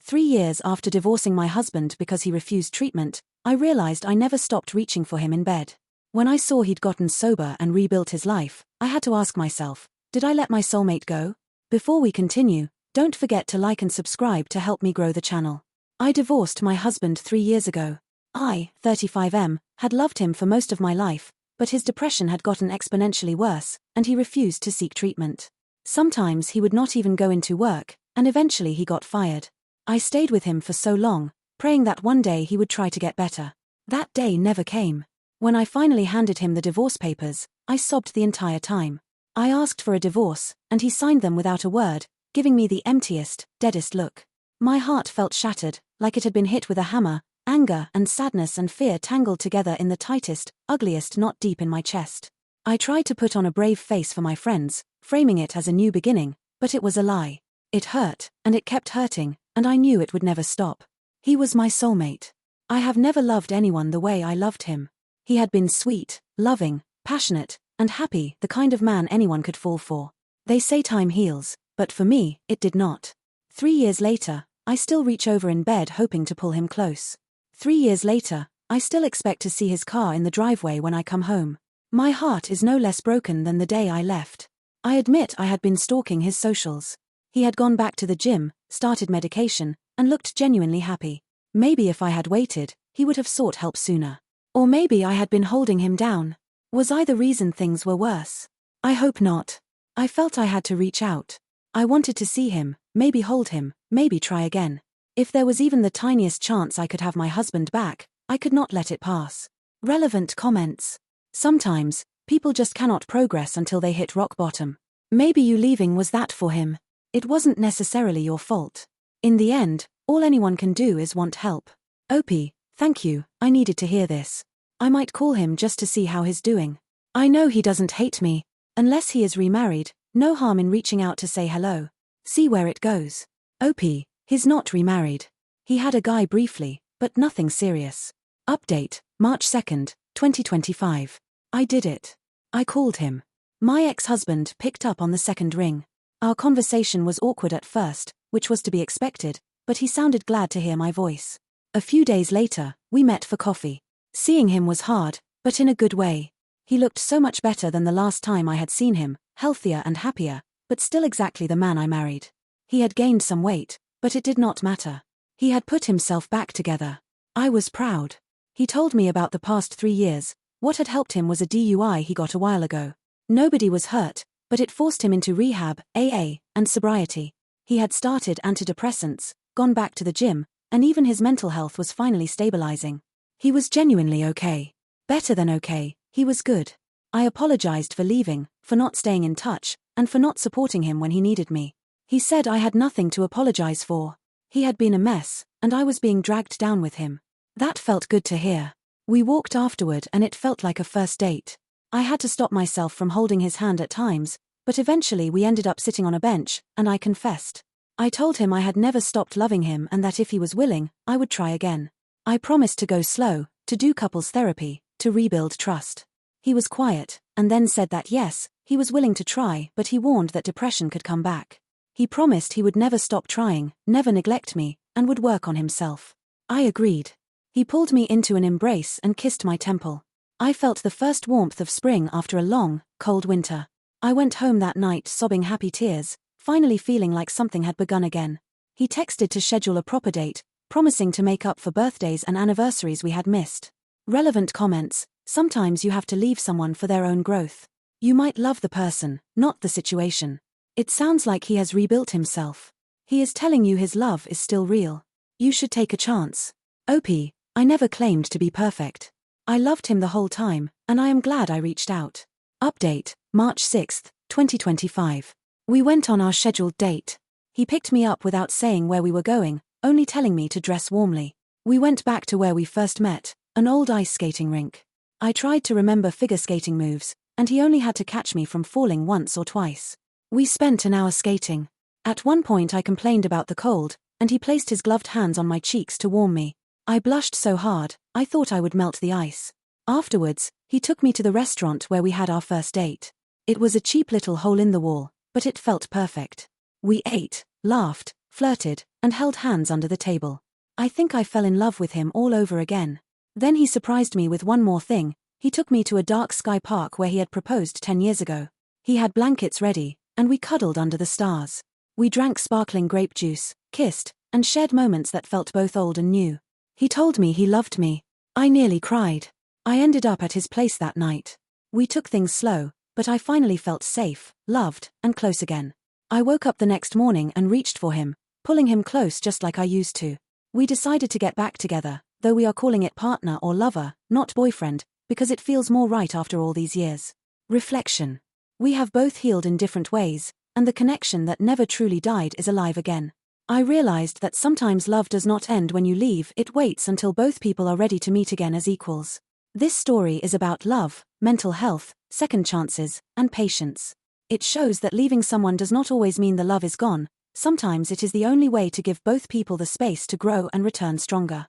3 years after divorcing my husband because he refused treatment, I realized I never stopped reaching for him in bed. When I saw he'd gotten sober and rebuilt his life, I had to ask myself, did I let my soulmate go? Before we continue, don't forget to like and subscribe to help me grow the channel. I divorced my husband 3 years ago. I, 35M, had loved him for most of my life, but his depression had gotten exponentially worse, and he refused to seek treatment. Sometimes he would not even go into work, and eventually he got fired. I stayed with him for so long, praying that one day he would try to get better. That day never came. When I finally handed him the divorce papers, I sobbed the entire time. I asked for a divorce, and he signed them without a word, giving me the emptiest, deadest look. My heart felt shattered, like it had been hit with a hammer. Anger and sadness and fear tangled together in the tightest, ugliest knot deep in my chest. I tried to put on a brave face for my friends, framing it as a new beginning, but it was a lie. It hurt, and it kept hurting, and I knew it would never stop. He was my soulmate. I have never loved anyone the way I loved him. He had been sweet, loving, passionate, and happy, the kind of man anyone could fall for. They say time heals, but for me, it did not. 3 years later, I still reach over in bed hoping to pull him close. 3 years later, I still expect to see his car in the driveway when I come home. My heart is no less broken than the day I left. I admit I had been stalking his socials. He had gone back to the gym, started medication, and looked genuinely happy. Maybe if I had waited, he would have sought help sooner. Or maybe I had been holding him down. Was I the reason things were worse? I hope not. I felt I had to reach out. I wanted to see him, maybe hold him, maybe try again. If there was even the tiniest chance I could have my husband back, I could not let it pass. Relevant comments. Sometimes, people just cannot progress until they hit rock bottom. Maybe you leaving was that for him. It wasn't necessarily your fault. In the end, all anyone can do is want help. Opie, thank you, I needed to hear this. I might call him just to see how he's doing. I know he doesn't hate me. Unless he is remarried, no harm in reaching out to say hello. See where it goes. Opie, he's not remarried. He had a guy briefly, but nothing serious. Update, March 2nd, 2025. I did it. I called him. My ex-husband picked up on the second ring. Our conversation was awkward at first, which was to be expected, but he sounded glad to hear my voice. A few days later, we met for coffee. Seeing him was hard, but in a good way. He looked so much better than the last time I had seen him, healthier and happier, but still exactly the man I married. He had gained some weight, but it did not matter. He had put himself back together. I was proud. He told me about the past 3 years. What had helped him was a DUI he got a while ago. Nobody was hurt, but it forced him into rehab, AA, and sobriety. He had started antidepressants, gone back to the gym, and even his mental health was finally stabilizing. He was genuinely okay. Better than okay, he was good. I apologized for leaving, for not staying in touch, and for not supporting him when he needed me. He said I had nothing to apologize for. He had been a mess, and I was being dragged down with him. That felt good to hear. We walked afterward and it felt like a first date. I had to stop myself from holding his hand at times, but eventually we ended up sitting on a bench, and I confessed. I told him I had never stopped loving him and that if he was willing, I would try again. I promised to go slow, to do couples therapy, to rebuild trust. He was quiet, and then said that yes, he was willing to try, but he warned that depression could come back. He promised he would never stop trying, never neglect me, and would work on himself. I agreed. He pulled me into an embrace and kissed my temple. I felt the first warmth of spring after a long, cold winter. I went home that night sobbing happy tears, finally feeling like something had begun again. He texted to schedule a proper date, promising to make up for birthdays and anniversaries we had missed. Relevant comments. Sometimes you have to leave someone for their own growth. You might love the person, not the situation. It sounds like he has rebuilt himself. He is telling you his love is still real. You should take a chance. Opie, I never claimed to be perfect. I loved him the whole time, and I am glad I reached out. Update, March 6th, 2025. We went on our scheduled date. He picked me up without saying where we were going, only telling me to dress warmly. We went back to where we first met, an old ice skating rink. I tried to remember figure skating moves, and he only had to catch me from falling once or twice. We spent an hour skating. At one point I complained about the cold, and he placed his gloved hands on my cheeks to warm me. I blushed so hard, I thought I would melt the ice. Afterwards, he took me to the restaurant where we had our first date. It was a cheap little hole in the wall, but it felt perfect. We ate, laughed, flirted, and held hands under the table. I think I fell in love with him all over again. Then he surprised me with one more thing. He took me to a dark sky park where he had proposed 10 years ago. He had blankets ready, and we cuddled under the stars. We drank sparkling grape juice, kissed, and shared moments that felt both old and new. He told me he loved me. I nearly cried. I ended up at his place that night. We took things slow, but I finally felt safe, loved, and close again. I woke up the next morning and reached for him, pulling him close just like I used to. We decided to get back together, though we are calling it partner or lover, not boyfriend, because it feels more right after all these years. Reflection. We have both healed in different ways, and the connection that never truly died is alive again. I realized that sometimes love does not end when you leave, it waits until both people are ready to meet again as equals. This story is about love, mental health, second chances, and patience. It shows that leaving someone does not always mean the love is gone. Sometimes it is the only way to give both people the space to grow and return stronger.